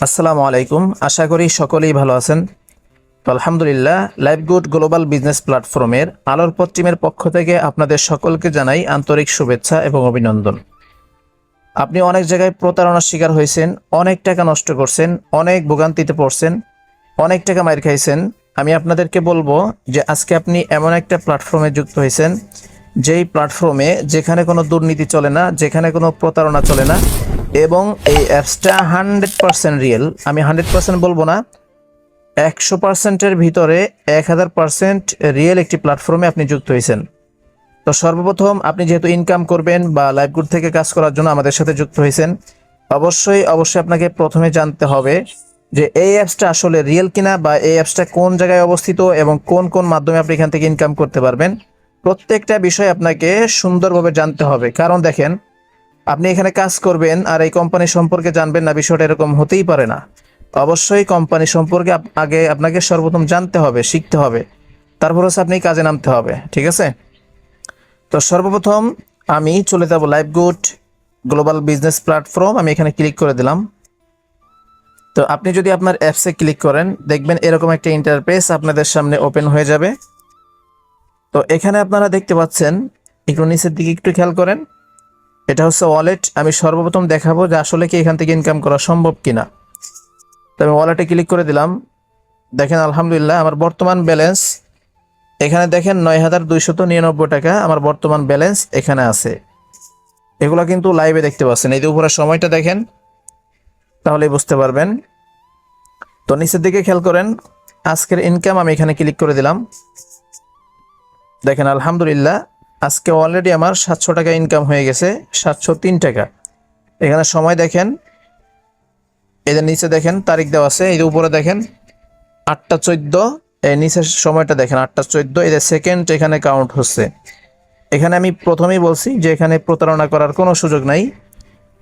আসসালামু আলাইকুম। আশা করি সকলেই ভালো আছেন। তো আলহামদুলিল্লাহ, লাইভগুড গ্লোবাল বিজনেস প্ল্যাটফর্মের আলোর পথ টিমের পক্ষ থেকে আপনাদের সকলকে জানাই আন্তরিক শুভেচ্ছা এবং অভিনন্দন। আপনি অনেক জায়গায় প্রতারণার শিকার হয়েছেন, অনেক টাকা নষ্ট করছেন, অনেক ভোগান্তিতে পড়ছেন, অনেক টাকা মাইর খাইছেন। আমি আপনাদেরকে বলবো যে আজকে আপনি এমন একটা প্ল্যাটফর্মে যুক্ত হয়েছেন, যেই প্ল্যাটফর্মে যেখানে কোনো দুর্নীতি চলে না, যেখানে কোনো প্রতারণা চলে না, এবং এই অ্যাপসটা 100% রিয়েল। আমি 100% বলবো না, 100%-এর ভিতরে 1000% রিয়েল একটি প্ল্যাটফর্মে আপনি যুক্ত হয়েছেন। তো সর্বপ্রথম আপনি যেহেতু ইনকাম করবেন বা লাইভগুড থেকে কাজ করার জন্য আমাদের সাথে যুক্ত হয়েছেন, অবশ্যই আপনাকে প্রথমে জানতে হবে যে এই অ্যাপসটা আসলে রিয়েল কিনা, বা এই অ্যাপসটা কোন জায়গায় অবস্থিত এবং কোন কোন মাধ্যমে আপনি এখান থেকে ইনকাম করতে পারবেন। প্রত্যেকটা বিষয় আপনাকে সুন্দরভাবে জানতে হবে। কারণ দেখেন, আপনি এখানে কাজ করবেন আর এই কোম্পানি সম্পর্কে জানবেন না, বিষয়টা এরকম হতেই পারে না। অবশ্যই কোম্পানি সম্পর্কে আগে আপনাকে সর্বপ্রথম জানতে হবে, শিখতে হবে, তারপর আপনি কাজে নামতে হবে। ঠিক আছে? তো সর্বপ্রথম আমি চলে যাব লাইভগুড গ্লোবাল বিজনেস প্ল্যাটফর্ম। আমি এখানে ক্লিক করে দিলাম। তো আপনি যদি আপনার অ্যাপসে ক্লিক করেন, দেখবেন এরকম একটা ইন্টারফেস আপনাদের সামনে ওপেন হয়ে যাবে। তো এখানে আপনারা দেখতে পাচ্ছেন, একটু নিচের দিকে একটু খেয়াল করেন, এটা হচ্ছে ওয়ালেট। আমি সর্বপ্রথম দেখাবো যে আসলে কি এখান থেকে ইনকাম করা সম্ভব কিনা। তো আমি ওয়ালেটে ক্লিক করে দিলাম। দেখেন আলহামদুলিল্লাহ, আমার বর্তমান ব্যালেন্স এখানে দেখেন 9299 টাকা আমার বর্তমান ব্যালেন্স এখানে আছে। এগুলো কিন্তু লাইভে দেখতে পাচ্ছেন। এই যে উপরে সময়টা দেখেন, তাহলেই বুঝতে পারবেন। তো নিচের দিকে খেয়াল করেন, আজকের ইনকাম আমি এখানে ক্লিক করে দিলাম। দেখেন আলহামদুলিল্লাহ, আজকে অলরেডি আমার 700 টাকা ইনকাম হয়ে গেছে, 703 টাকা। এখানে সময় দেখেন, এদের নিচে দেখেন তারিখ দেওয়া আছে। এই যে উপরে দেখেন 8টা 14, এই নিচের সময়টা দেখেন 8টা 14, এদের সেকেন্ড এখানে কাউন্ট হচ্ছে। এখানে আমি প্রথমেই বলছি যে এখানে প্রতারণা করার কোনো সুযোগ নাই।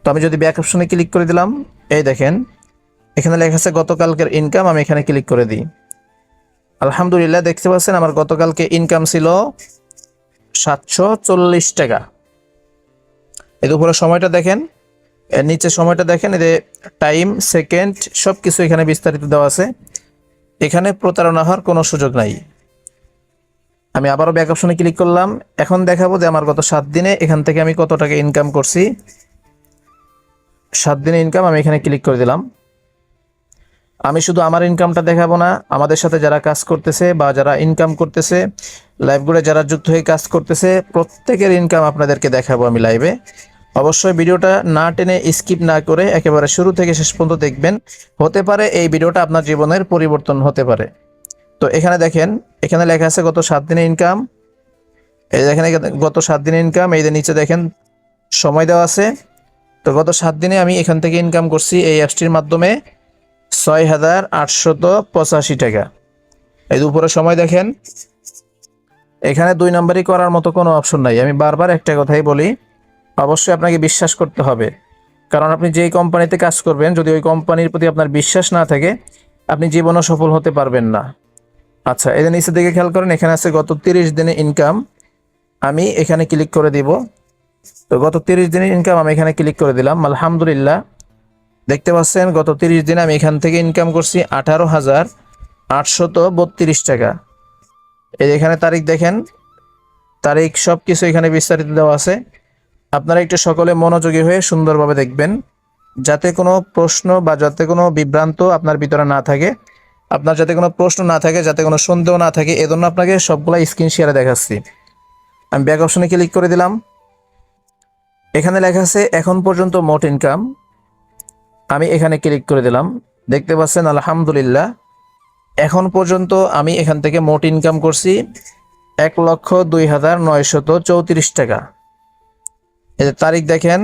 তো আমি যদি ব্যাক অপশনে ক্লিক করে দিলাম, এই দেখেন এখানে লেখা আছে গতকালকের ইনকাম। আমি এখানে ক্লিক করে দিই। আলহামদুলিল্লাহ, দেখতে পাচ্ছেন আমার গতকালকে ইনকাম ছিল 740 টাকা। এর উপরে সময়টা দেখেন, এর নিচে সময়টা দেখেন, এদের টাইম, সেকেন্ড, সব কিছু এখানে বিস্তারিত দেওয়া আছে। এখানে প্রতারণা হওয়ার কোনো সুযোগ নাই। আমি আবারও ব্যাক অপশনে ক্লিক করলাম। এখন দেখাবো যে আমার গত 7 দিনে এখান থেকে আমি কত টাকা ইনকাম করছি। 7 দিনে ইনকাম আমি এখানে ক্লিক করে দিলাম। আমি শুধু আমার ইনকামটা দেখাবো না, আমাদের সাথে যারা কাজ করতেছে বা যারা ইনকাম করতেছে, লাইভগুলো যারা যুক্ত হয়ে কাজ করতেছে, প্রত্যেকের ইনকাম আপনাদেরকে দেখাবো আমি লাইভে। অবশ্যই ভিডিওটা না টেনে স্কিপ না করে একেবারে শুরু থেকে শেষ পর্যন্ত দেখবেন। হতে পারে এই ভিডিওটা আপনার জীবনের পরিবর্তন হতে পারে। তো এখানে দেখেন, এখানে লেখা আছে গত 7 দিনে ইনকাম। এই দেখেন গত 7 দিনে ইনকাম। এই যে নিচে দেখেন সময় দেওয়া আছে। তো গত 7 দিনে আমি এখান থেকে ইনকাম করছি এই অ্যাপসটির মাধ্যমে 6885 টাকা। এই উপরে সময় দেখেন, এখানে 2 নম্বরই করার মতো কোনো অপশন নাই। আমি বারবার একটা কথাই বলি, অবশ্যই আপনাকে বিশ্বাস করতে হবে। কারণ আপনি যেই কোম্পানিতে কাজ করবেন, যদি ওই কোম্পানির প্রতি আপনার বিশ্বাস না থাকে, আপনি জীবনও সফল হতে পারবেন না। আচ্ছা, এদের নিচের দিকে খেয়াল করেন, এখানে আছে গত 30 দিনে ইনকাম। আমি এখানে ক্লিক করে দিব। তো গত 30 দিনের ইনকাম আমি এখানে ক্লিক করে দিলাম। আলহামদুলিল্লাহ, দেখতে পাচ্ছেন গত 30 দিনে আমি এখান থেকে ইনকাম করছি 18,832 টাকা। এই এখানে তারিখ দেখেন, তারিখ সব কিছু এখানে বিস্তারিত দেওয়া আছে। আপনারা একটু সকলে মনোযোগী হয়ে সুন্দরভাবে দেখবেন, যাতে কোনো প্রশ্ন বা যাতে কোনো বিভ্রান্ত আপনার ভিতরে না থাকে, আপনার যাতে কোনো প্রশ্ন না থাকে, যাতে কোনো সন্দেহ না থাকে। এজন্য আপনাকে সবগুলা স্ক্রিন শেয়ারে দেখাচ্ছি। আমি ব্যাক অপশনে ক্লিক করে দিলাম। এখানে লেখা আছে এখন পর্যন্ত মোট ইনকাম। আমি এখানে ক্লিক করে দিলাম। দেখতে পাচ্ছেন আলহামদুলিল্লাহ, এখন পর্যন্ত আমি এখান থেকে মোট ইনকাম করছি 1,02,934 টাকা। এই যে তারিখ দেখেন,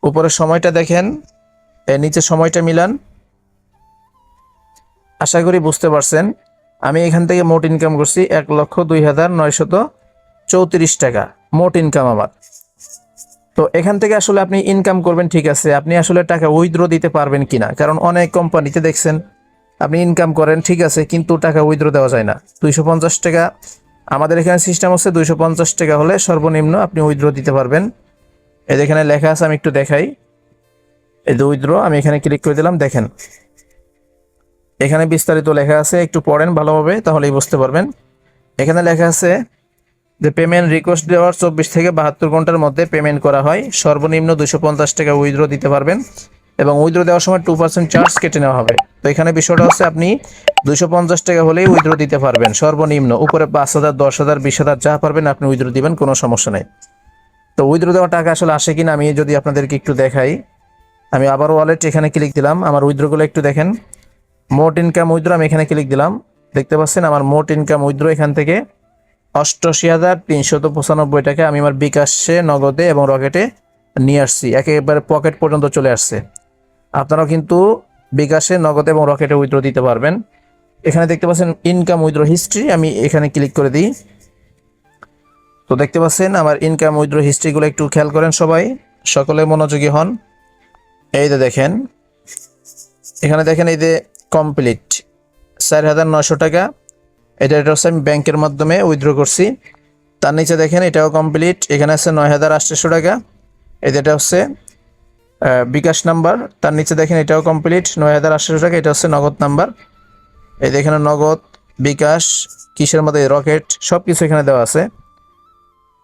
উপরে সময়টা দেখেন, এর নিচে সময়টা মিলান। আশা করি বুঝতে পারছেন। আমি এখান থেকে মোট ইনকাম করছি 1,02,934 টাকা মোট ইনকাম আমার। তো এখান থেকে আসলে আপনি ইনকাম করবেন, ঠিক আছে, আপনি আসলে টাকা উইথড্র দিতে পারবেন কিনা। কারণ অনেক কোম্পানিতে দেখছেন আপনি ইনকাম করেন, ঠিক আছে, কিন্তু টাকা উইথড্র দেওয়া যায় না। 250 টাকা আমাদের এখানে সিস্টেম হচ্ছে, 250 টাকা হলে সর্বনিম্ন আপনি উইথড্র দিতে পারবেন। এখানে লেখা আছে, আমি একটু দেখাই। এই যে উইথড্র, আমি এখানে ক্লিক করে দিলাম। দেখেন এখানে বিস্তারিত লেখা আছে, একটু পড়েন ভালোভাবে তাহলেই বুঝতে পারবেন। এখানে লেখা আছে যে পেমেন্ট রিকোয়েস্ট দেওয়ার 24 থেকে 72 ঘন্টার মধ্যে পেমেন্ট করা হয়। সর্বনিম্ন 250 টাকা উইথড্র দিতে পারবেন এবং উইথড্র দেওয়ার সময় 2% চার্জ কেটে নেওয়া হবে। তো এখানে বিষয়টা হচ্ছে আপনি 250 টাকা হলেই উইথড্র দিতে পারবেন সর্বনিম্ন। উপরে 5,000, 10,000, 20,000 যা পারবেন আপনি উইথড্র দিবেন, কোনো সমস্যা নেই। তো উইথড্র দেওয়া টাকা আসলে আসে কিনা আমি যদি আপনাদেরকে একটু দেখাই। আমি আবার ওয়ালেট এখানে ক্লিক দিলাম, আমার উইথড্রগুলো একটু দেখেন। মোট ইনকাম উইথড্র আমি এখানে ক্লিক দিলাম, দেখতে পাচ্ছেন আমার মোট ইনকাম উইথড্র এখান থেকে 88,395 টাকা আমি আমার বিকাশে, নগদে এবং রকেটে নিয়ে আসছি, একেবারে পকেট পর্যন্ত চলে আসছে। আপনারাও কিন্তু বিকাশে, নগদে এবং রকেটে উইথড্র দিতে পারবেন। এখানে দেখতে পাচ্ছেন ইনকাম উইথড্র হিস্ট্রি, আমি এখানে ক্লিক করে দিই। তো দেখতে পাচ্ছেন আমার ইনকাম উইথড্র হিস্ট্রিগুলো একটু খেয়াল করেন সবাই, সকলে মনোযোগী হন। এই যে দেখেন, এখানে দেখেন এই যে কমপ্লিট 4,900 টাকা, এটা হচ্ছে আমি ব্যাংকের মাধ্যমে উইথড্র করছি। তার নিচে দেখেন এটাও কমপ্লিট, এখানে আছে 9,800 টাকা, এটা হচ্ছে বিকাশ নাম্বার। তার নিচে দেখেন এটাও কমপ্লিট 9,800 টাকা, এটা হচ্ছে নগদ নাম্বার। এই দেখেন নগদ, বিকাশ, কিসের মধ্যে রকেট, সব কিছু এখানে দেওয়া আছে।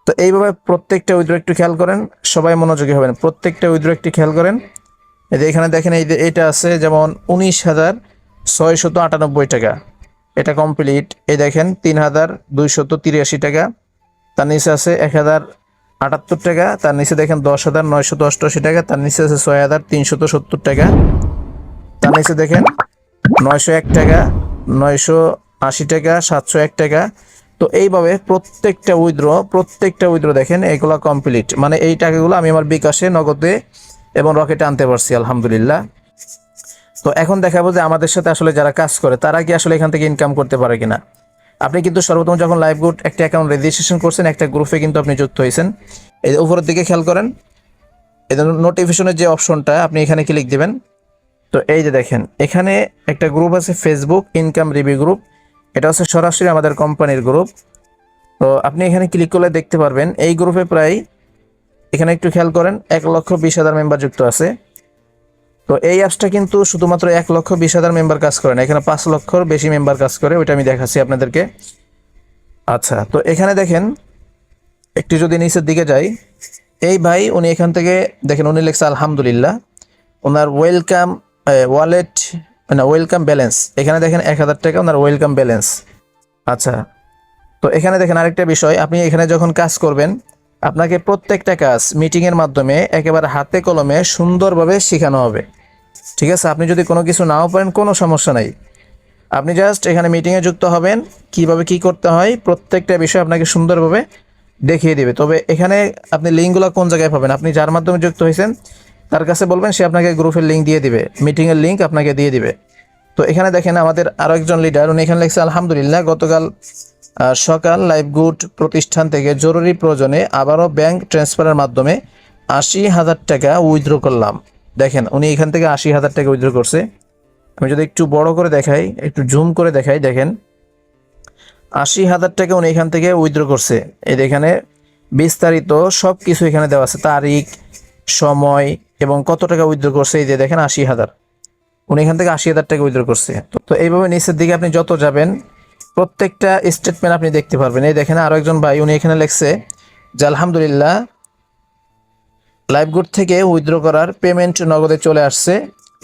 তো এইভাবে প্রত্যেকটা উইথড্র একটু খেয়াল করেন, সবাই মনোযোগী হবেন, প্রত্যেকটা উইথড্র একটু খেয়াল করেন। এই যে এখানে দেখেন এই যে এটা আছে যেমন 19,698 টাকা, এটা কমপ্লিট। এই দেখেন 3,283 টাকা, তার নিচে আছে 1,078 টাকা, তার নিচে দেখেন 10,988 টাকা, তার নিচে আছে 6,370 টাকা, তার নিচে দেখেন 901 টাকা, 980 টাকা, 701 টাকা। তো এইভাবে প্রত্যেকটা উইথড্র দেখেন এগুলো কমপ্লিট, মানে এই টাকাগুলো আমি আমার বিকাশে, নগদে এবং রকেটে আনতে পারছি আলহামদুলিল্লাহ। তো এখন দেখাবো যে আমাদের সাথে আসলে যারা কাজ করে তারা কি আসলে এখান থেকে ইনকাম করতে পারে কিনা। আপনি কিন্তু সর্বপ্রথম যখন লাইভগুড একটা অ্যাকাউন্ট রেজিস্ট্রেশন করছেন, একটা গ্রুপে কিন্তু আপনি যুক্ত হয়েছেন। এই উপরের দিকে খেয়াল করেন, এই নোটিফিকেশনের যে অপশনটা আপনি এখানে ক্লিক দিবেন। তো এই যে দেখেন এখানে একটা গ্রুপ আছে, ফেসবুক ইনকাম রিভিউ গ্রুপ, এটা হচ্ছে সরাসরি আমাদের কোম্পানির গ্রুপ। তো আপনি এখানে ক্লিক করলে দেখতে পারবেন এই গ্রুপে প্রায়, এখানে একটু খেয়াল করেন, 1,20,000 মেম্বার যুক্ত আছে। তো এই অ্যাপসটা কিন্তু শুধুমাত্র 1,20,000 মেম্বার কাজ করে না, এখানে 5 লক্ষর বেশি মেম্বার কাজ করে, ওইটা আমি দেখাচ্ছি আপনাদেরকে। আচ্ছা, তো এখানে দেখেন একটু যদি নিচের দিকে যাই, এই ভাই উনি এখান থেকে দেখেন উনি লিখছে আলহামদুলিল্লাহ, ওনার ওয়েলকাম ওয়ালেট, মানে ওয়েলকাম ব্যালেন্স, এখানে দেখেন 1,000 টাকা ওনার ওয়েলকাম ব্যালেন্স। আচ্ছা, তো এখানে দেখেন আরেকটা বিষয়, আপনি এখানে যখন কাজ করবেন আপনাকে প্রত্যেকটা কাজ মিটিংয়ের মাধ্যমে একেবারে হাতে কলমে সুন্দরভাবে শেখানো হবে। ঠিক আছে, আপনি যদি কোনো কিছু নাও পারেন কোনো সমস্যা নাই, আপনি জাস্ট এখানে মিটিংয়ে যুক্ত হবেন, কিভাবে কি করতে হয় প্রত্যেকটা বিষয় আপনাকে সুন্দরভাবে দেখিয়ে দিবে। তবে এখানে আপনি লিঙ্কগুলো কোন জায়গায় পাবেন, আপনি যার মাধ্যমে যুক্ত হয়েছেন তার কাছে বলবেন, সে আপনাকে গ্রুপের লিঙ্ক দিয়ে দিবে, মিটিংয়ের লিঙ্ক আপনাকে দিয়ে দিবে। তো এখানে দেখেন আমাদের আরও একজন লিডার, উনি এখানে লিখছে আলহামদুলিল্লাহ, গতকাল সকাল লাইভগুড প্রতিষ্ঠান থেকে জরুরি প্রয়োজনে আবারও ব্যাংক ট্রান্সফারের মাধ্যমে 80,000 টাকা উইথড্র করলাম। দেখেন উনি এখান থেকে 80,000 টাকা উইথড্র করছে। আমি যদি একটু বড় করে দেখাই, একটু জুম করে দেখাই, দেখেন 80,000 টাকা উনি এখান থেকে উইথড্র করছে। এই এখানে বিস্তারিত সব কিছু এখানে দেওয়া আছে, তারিখ, সময় এবং কত টাকা উইথড্র করছে। এই যে দেখেন 80,000, উনি এখান থেকে 80,000 টাকা উইথড্র করছে। তো এইভাবে নিচের দিকে আপনি যত যাবেন প্রত্যেকটা স্টেটমেন্ট আপনি দেখতে পারবেন। এই দেখেন আরো একজন ভাই, উনি এখানে লিখছে যে আলহামদুলিল্লাহ, লাইভগুড থেকে উইথড্র করার পেমেন্ট নগদে চলে আসছে।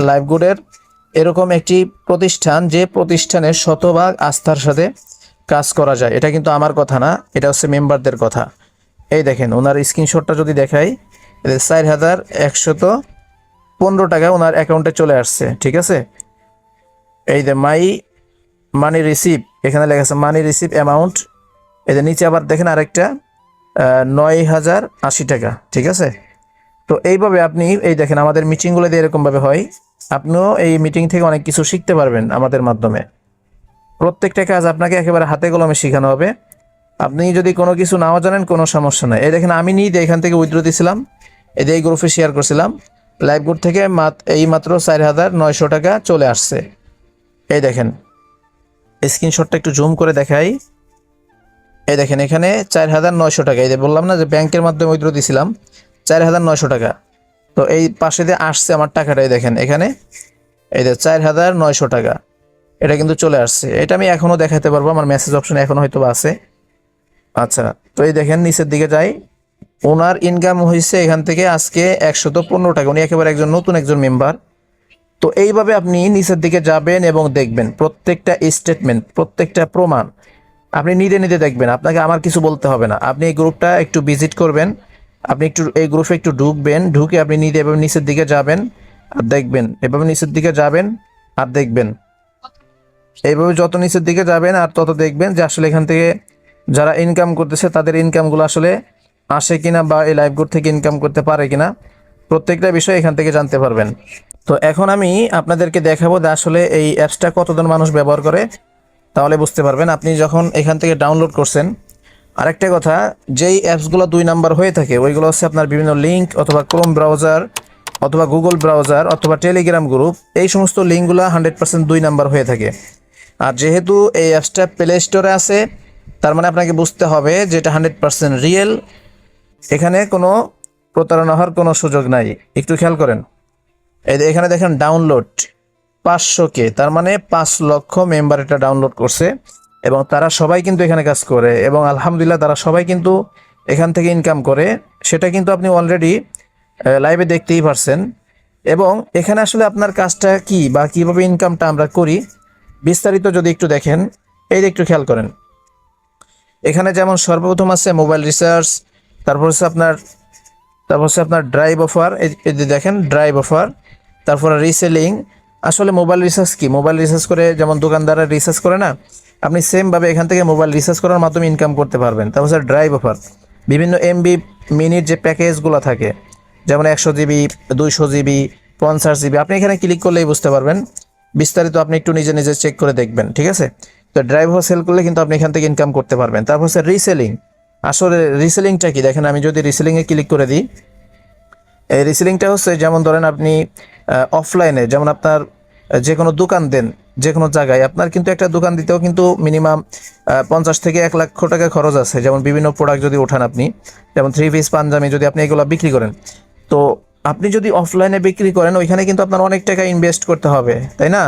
লাইভগুডের এরকম একটি প্রতিষ্ঠান, যে প্রতিষ্ঠানের শতভাগ আস্থার সাথে কাজ করা যায়। এটা কিন্তু আমার কথা না, এটা হচ্ছে মেম্বারদের কথা। এই দেখেন ওনার স্ক্রিনশটটা যদি দেখাই, 4,115 টাকা ওনার অ্যাকাউন্টে চলে আসছে। ঠিক আছে, এই যে মানি রিসিভ, এখানে লেখা আছে মানি রিসিভ অ্যামাউন্ট। এদের নিচে আবার দেখেন আরেকটা 9,080 টাকা। ঠিক আছে, তো এইভাবে আপনি এই দেখেন আমাদের মিটিংগুলো দিয়ে এরকমভাবে হয়, আপনিও এই মিটিং থেকে অনেক কিছু শিখতে পারবেন আমাদের মাধ্যমে। প্রত্যেকটা কাজ আপনাকে একেবারে হাতে কলমে শেখানো হবে। আপনি যদি কোনো কিছু নাও জানেন কোনো সমস্যা নেই। এই দেখেন আমি নিজে এখান থেকে উইথড্র দিয়েছিলাম, এই গ্রুপে শেয়ার করছিলাম, লাইভগুড থেকে এই মাত্র 4,900 টাকা চলে আসছে। এই দেখেন স্ক্রিনশটটা একটু জুম করে দেখাই, এই দেখেন এখানে 4,900 টাকা, এই যে বললাম না যে ব্যাংকের মাধ্যমে উইথড্র দিয়েছিলাম 4,900 টাকা। তো এই পাশে দিয়ে আসছে আমার টাকাটাই দেখেন এখানে, এই যে 4,900 টাকা এটা কিন্তু চলে আসছে। এটা আমি এখনো দেখাতে পারবো, আমার মেসেজ অপশনে এখনো হয়তো আছে। আচ্ছা, তো এই দেখেন নিচের দিকে যাই, ওনার ইনকাম হয়েছে এখান থেকে আজকে 115 টাকা। উনি একেবারে একজন নতুন একজন মেম্বার। তো এইভাবে আপনি নিচের দিকে যাবেন এবং দেখবেন প্রত্যেকটা স্টেটমেন্ট, প্রত্যেকটা প্রমাণ আপনি নিজে নিজে দেখবেন, আপনাকে আমার কিছু বলতে হবে না। আপনি এই গ্রুপটা একটু ভিজিট করবেন, আপনি একটু এই গ্রুপে একটু ঢুকবেন, ঢুকে আপনি নিজে এভাবে নিচের দিকে যাবেন আর দেখবেন, এভাবে নিচের দিকে যাবেন আর দেখবেন, এইভাবে যত নিচের দিকে যাবেন আর তত দেখবেন যে আসলে এখান থেকে যারা ইনকাম করতেছে তাদের ইনকামগুলো আসলে আসে কিনা বা এই লাইভ গ্রুপ থেকে ইনকাম করতে পারে কিনা, প্রত্যেকটা বিষয় এখান থেকে জানতে পারবেন। তো এখন আমি আপনাদেরকে দেখাবো যে আসলে এই অ্যাপসটা কতজন মানুষ ব্যবহার করে, তাহলে বুঝতে পারবেন আপনি যখন এখান থেকে ডাউনলোড করছেন। আরেকটা কথা, যেই অ্যাপসগুলো 2 নাম্বার হয়ে থাকে ওইগুলো হচ্ছে আপনার বিভিন্ন লিঙ্ক অথবা ক্রোম ব্রাউজার অথবা গুগল ব্রাউজার অথবা টেলিগ্রাম গ্রুপ, এই সমস্ত লিঙ্কগুলো 100% 2 নাম্বার হয়ে থাকে। আর যেহেতু এই অ্যাপসটা প্লে স্টোরে আছে, তার মানে আপনাকে বুঝতে হবে যে এটা 100% রিয়েল, এখানে কোনো প্রতারণা হওয়ার কোনো সুযোগ নাই। একটু খেয়াল করেন, এই এখানে দেখেন ডাউনলোড 500K, তার মানে 5 লক্ষ মেম্বার এটা ডাউনলোড করছে এবং তারা সবাই কিন্তু এখানে কাজ করে এবং আলহামদুলিল্লাহ তারা সবাই কিন্তু এখান থেকে ইনকাম করে, সেটা কিন্তু আপনি অলরেডি লাইভে দেখতেই পারছেন। এবং এখানে আসলে আপনার কাজটা কি বা কিভাবে ইনকামটা আমরা করি বিস্তারিত যদি একটু দেখেন, এই যে একটু খেয়াল করেন, এখানে যেমন সর্বপ্রথম আছে মোবাইল রিচার্জ, তারপর হচ্ছে আপনার ড্রাইভ অফার, এই যে দেখেন ড্রাইভ অফার, তারপরে রিসেলিং। আসলে মোবাইল রিচার্জ কি, মোবাইল রিচার্জ করে যেমন দোকানদাররা রিচার্জ করে না, আপনি সেমভাবে এখান থেকে মোবাইল রিচার্জ করার মাধ্যমে ইনকাম করতে পারবেন। তারপর হচ্ছে ড্রাইভ অফার, বিভিন্ন এমবি মিনিট যে প্যাকেজগুলো থাকে, যেমন 100 GB, 200 GB, 50 GB, আপনি এখানে ক্লিক করলেই বুঝতে পারবেন। বিস্তারিত আপনি একটু নিজে নিজে চেক করে দেখবেন, ঠিক আছে? তো ড্রাইভ অফার সেল করলে কিন্তু আপনি এখান থেকে ইনকাম করতে পারবেন। তারপর হচ্ছে রিসেলিং। আসলে রিসেলিংটা কি দেখেন, আমি যদি রিসেলিংয়ে ক্লিক করে দিই, এই রিসেলিংটা হচ্ছে যেমন ধরেন আপনি অফলাইনে যেমন আপনার যে কোনো দোকান দেন, যে কোনো জায়গায় আপনার কিন্তু একটা দোকান দিতেও কিন্তু মিনিমাম 50 থেকে 1 লক্ষ টাকা খরচ আছে। যেমন বিভিন্ন প্রোডাক্ট যদি ওঠান আপনি, যেমন 3 পিস পাঞ্জাবি যদি আপনি এগুলো বিক্রি করেন, তো আপনি যদি অফলাইনে বিক্রি করেন ওইখানে কিন্তু আপনার অনেক টাকা ইনভেস্ট করতে হবে, তাই না?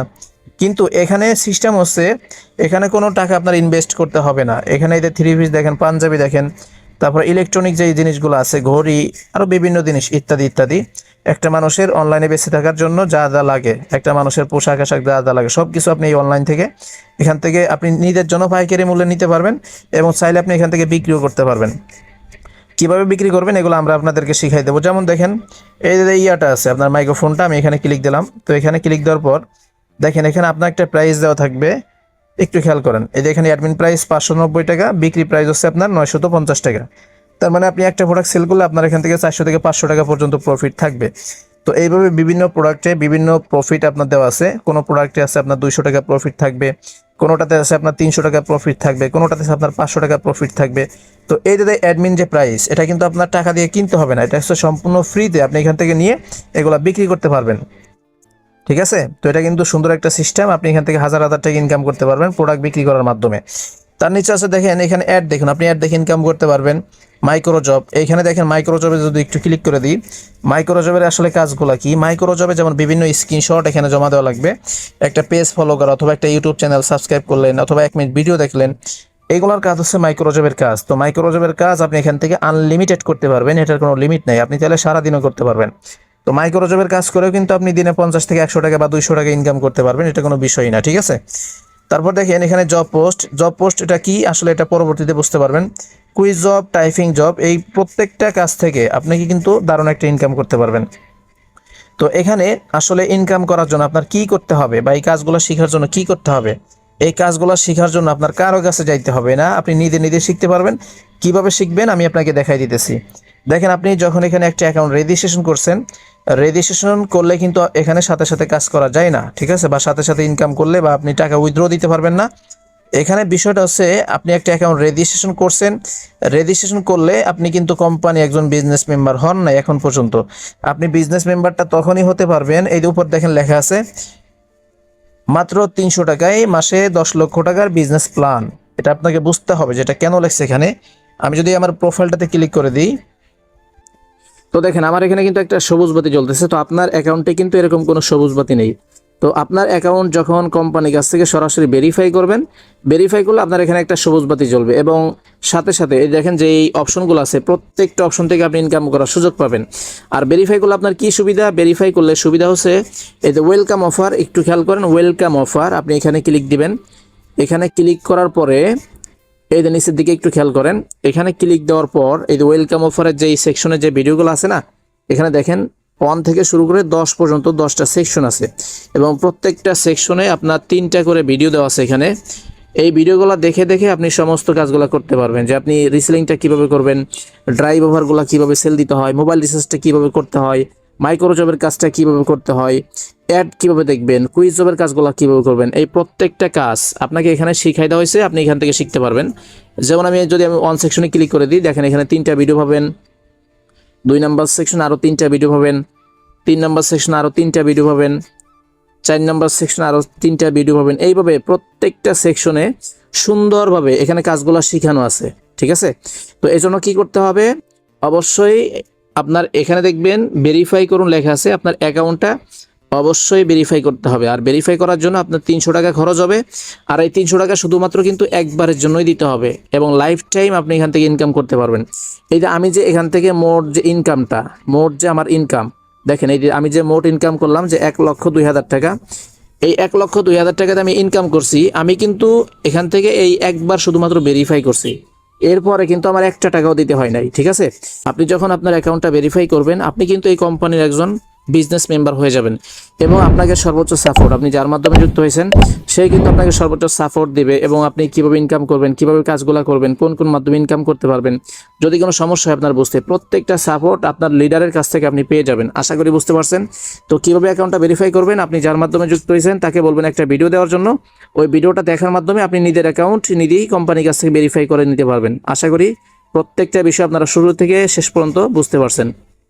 কিন্তু এখানে সিস্টেম হচ্ছে, এখানে কোনো টাকা আপনার ইনভেস্ট করতে হবে না। এখানে এই যে 3 পিস দেখেন, পাঞ্জাবি দেখেন, তারপর ইলেকট্রনিক যে জিনিসগুলো আছে, ঘড়ি, আরও বিভিন্ন জিনিস ইত্যাদি ইত্যাদি, একটা মানুষের অনলাইনে বেঁচে থাকার জন্য যা যা লাগে, একটা মানুষের পোশাক আশাক যা যা লাগে সব কিছু আপনি এই অনলাইন থেকে এখান থেকে আপনি নিজের জন্য পাইকারি মূল্যে নিতে পারবেন এবং চাইলে আপনি এখান থেকে বিক্রিও করতে পারবেন। কিভাবে বিক্রি করবেন এগুলো আমরা আপনাদেরকে শিখাই দেবো। যেমন দেখেন এই যে ইয়াটা আছে আপনার মাইক্রোফোনটা, আমি এখানে ক্লিক দিলাম। তো এখানে ক্লিক দেওয়ার পর দেখেন এখানে আপনার একটা প্রাইস দেওয়া থাকবে, একটু খেয়াল করেন। এই যে এখানে অ্যাডমিন প্রাইস 590 টাকা, বিক্রি প্রাইস হচ্ছে আপনার 950 টাকা। তার মানে আপনি একটা প্রোডাক্ট সেল করলে আপনার এখান থেকে 400 থেকে 500 টাকা পর্যন্ত প্রফিট থাকবে। তো এইভাবে বিভিন্ন প্রোডাক্টে বিভিন্ন প্রফিট আপনার দেওয়া আছে। কোনো প্রোডাক্টে আছে আপনার 200 টাকা প্রফিট থাকবে, কোনোটাতে আছে আপনার 300 টাকা প্রফিট থাকবে, কোনোটাতে আছে আপনার 500 টাকা প্রফিট থাকবে। তো এই যে অ্যাডমিন যে প্রাইস, এটা কিন্তু আপনার টাকা দিয়ে কিনতে হবে না, এটা হচ্ছে সম্পূর্ণ ফ্রিতে আপনি এখান থেকে নিয়ে এগুলা বিক্রি করতে পারবেন, ঠিক আছে? তো এটা কিন্তু সুন্দর একটা সিস্টেম, আপনি এখান থেকে হাজার হাজার টাকা ইনকাম করতে পারবেন প্রোডাক্ট বিক্রি করার মাধ্যমে। তার নিচে আছে দেখেন এখানে অ্যাড, দেখুন আপনি অ্যাড দেখে ইনকাম করতে পারবেন। মাইক্রো জব, এইখানে দেখেন মাইক্রো জবে যদি একটু ক্লিক করে দিই, মাইক্রো জবের আসলে কাজগুলো কি। মাইক্রো জবে যেমন বিভিন্ন স্ক্রিনশট এখানে জমা দেওয়া লাগবে, একটা পেজ ফলো করা অথবা একটা ইউটিউব চ্যানেল সাবস্ক্রাইব করলেন অথবা 1 মিনিট ভিডিও দেখলেন, এইগুলোর কাজ হচ্ছে মাইক্রো জবের কাজ। তো মাইক্রো জবের কাজ আপনি এখান থেকে আনলিমিটেড করতে পারবেন, এটার কোনো লিমিট নেই, আপনি চাইলে সারাদিনও করতে পারবেন। তো মাইক্রো জবের কাজ করেও কিন্তু আপনি দিনে 50 থেকে 100 টাকা বা 200 টাকা ইনকাম করতে পারবেন, এটা কোনো বিষয়ই না, ঠিক আছে? তারপর দেখেন এখানে জব পোস্ট, জব পোস্ট এটা কি আসলে এটা পরবর্তীতে বুঝতে পারবেন। কুইজ জব, টাইপিং জব, এই প্রত্যেকটা কাজ থেকে আপনি কিন্তু দারুণ একটা ইনকাম করতে পারবেন। তো এখানে আসলে ইনকাম করার জন্য আপনার কি করতে হবে বা এই কাজগুলো শেখার জন্য কি করতে হবে, এই কাজগুলো শেখার জন্য আপনার কারো কাছে যাইতে হবে না, আপনি নিজে নিজে শিখতে পারবেন। কিভাবে শিখবেন আমি আপনাকে দেখাই দিতেছি। দেখেন আপনি যখন এখানে একটা অ্যাকাউন্ট রেজিস্ট্রেশন করছেন, রেজিস্ট্রেশন করলে কিন্তু এখানে সাথে সাথে কাজ করা যায় না, ঠিক আছে? বা সাথে সাথে ইনকাম করলে বা আপনি টাকা উইথড্র দিতে পারবেন না। এখানে বিষয়টা হচ্ছে আপনি একটা অ্যাকাউন্ট রেজিস্ট্রেশন করছেন, রেজিস্ট্রেশন করলে আপনি কিন্তু কোম্পানি একজন বিজনেস মেম্বার হন না এখন পর্যন্ত। আপনি বিজনেস মেম্বারটা তখনই হতে পারবেন, এই উপর দেখেন লেখা আছে মাত্র 300 টাকায় মাসে 10 লক্ষ টাকার বিজনেস প্ল্যান। এটা আপনাকে বুঝতে হবে যেটা কেন লেখছে এখানে। আমি যদি আমার প্রোফাইলটাতে ক্লিক করে দিই, তো দেখেন আমার এখানে কিন্তু একটা সবুজ বাতি জ্বলতেছে, তো আপনার অ্যাকাউন্টে কিন্তু এরকম কোনো সবুজ বাতি নেই। তো আপনার অ্যাকাউন্ট যখন কোম্পানির কাছ থেকে সরাসরি ভেরিফাই করবেন, ভেরিফাই করলে আপনার এখানে একটা সবুজ বাতি জ্বলবে এবং সাথে সাথে এই দেখেন যে এই অপশনগুলো আছে প্রত্যেকটা অপশন থেকে আপনি ইনকাম করার সুযোগ পাবেন। আর ভেরিফাই করলে আপনার কি সুবিধা, ভেরিফাই করলে সুবিধা হচ্ছে এই যে ওয়েলকাম অফার, একটু খেয়াল করেন ওয়েলকাম অফার, আপনি এখানে ক্লিক দিবেন। এখানে ক্লিক করার পরে এই যে নিচের দিকে একটু খেয়াল করেন, এখানে ক্লিক দেওয়ার পর এই যে ওয়েলকাম অফারের যে সেকশনে যে ভিডিওগুলো আছে না, এখানে দেখেন 1 থেকে শুরু করে 10 পর্যন্ত 10টা সেকশন আছে এবং প্রত্যেকটা সেকশনে আপনার 3টা করে ভিডিও দেওয়া আছে এখানে। এই ভিডিওগুলো দেখে দেখে আপনি সমস্ত কাজগুলো করতে পারবেন, যে আপনি রিসেলিংটা কিভাবে করবেন, ড্রাইভ ওভারগুলো কিভাবে সেল দিতে হয়, মোবাইল রিচার্জটা কিভাবে করতে হয়, মাইক্রোজবের কাজটা কিভাবে করতে হয়, অ্যাড কিভাবে দেখবেন, কুইজ জবের কাজগুলো কিভাবে করবেন, এই প্রত্যেকটা কাজ আপনাকে এখানে শিখাই দেওয়া হয়েছে, আপনি এখান থেকে শিখতে পারবেন। যেমন আমি যদি 1 সেকশনে ক্লিক করে দিই, দেখেন এখানে 3টা ভিডিও পাবেন, 2 নাম্বার সেকশন আরও 3টা ভিডিও পাবেন, 3 নাম্বার সেকশন আরও 3টা ভিডিও পাবেন, 4 নাম্বার সেকশন আরও 3টা ভিডিও পাবেন। এইভাবে প্রত্যেকটা সেকশনে সুন্দরভাবে এখানে কাজগুলো শেখানো আছে, ঠিক আছে। তো এই জন্য কী করতে হবে, অবশ্যই আপনার এখানে দেখবেন ভেরিফাই করুন লেখা আছে, আপনার অ্যাকাউন্টটা অবশ্যই ভেরিফাই করতে হবে। আর ভেরিফাই করার জন্য আপনার 300 টাকা খরচ হবে, আর এই 300 টাকা শুধুমাত্র কিন্তু একবারের জন্যই দিতে হবে এবং লাইফ টাইম আপনি এখান থেকে ইনকাম করতে পারবেন। এই যে আমি যে এখান থেকে মোট যে ইনকামটা, মোট যে আমার ইনকাম দেখেন, এই যে আমি যে মোট ইনকাম করলাম যে 1,02,000 টাকা, এই 1,02,000 টাকাতে আমি ইনকাম করছি, আমি কিন্তু এখান থেকে এই একবার শুধুমাত্র ভেরিফাই করছি, এরপরে কিন্তু আমার একটা টাকাও দিতে হয় নাই, ঠিক আছে। আপনি যখন আপনার অ্যাকাউন্টটা ভেরিফাই করবেন, আপনি কিন্তু এই কোম্পানির একজন বিজনেস মেম্বার হয়ে যাবেন এবং আপনাকে সর্বোচ্চ সাপোর্ট, আপনি যার মাধ্যমে যুক্ত হয়েছেন সে কিন্তু আপনাকে সর্বোচ্চ সাপোর্ট দিবে এবং আপনি কিভাবে ইনকাম করবেন, কিভাবে কাজগুলো করবেন, কোন কোন মাধ্যমে ইনকাম করতে পারবেন, যদি কোনো সমস্যা হয় আপনার বুঝতে, প্রত্যেকটা সাপোর্ট আপনার লিডারের কাছ থেকে আপনি পেয়ে যাবেন। আশা করি বুঝতে পারছেন। তো কিভাবে অ্যাকাউন্টটা ভেরিফাই করবেন, আপনি যার মাধ্যমে যুক্ত হয়েছেন তাকে বলবেন একটা ভিডিও দেওয়ার জন্য, ওই ভিডিওটা দেখার মাধ্যমে আপনি নিজের অ্যাকাউন্ট নিজেই কোম্পানির কাছ থেকে ভেরিফাই করে নিতে পারবেন। আশা করি প্রত্যেকটা বিষয় আপনারা শুরু থেকে শেষ পর্যন্ত বুঝতে পারছেন।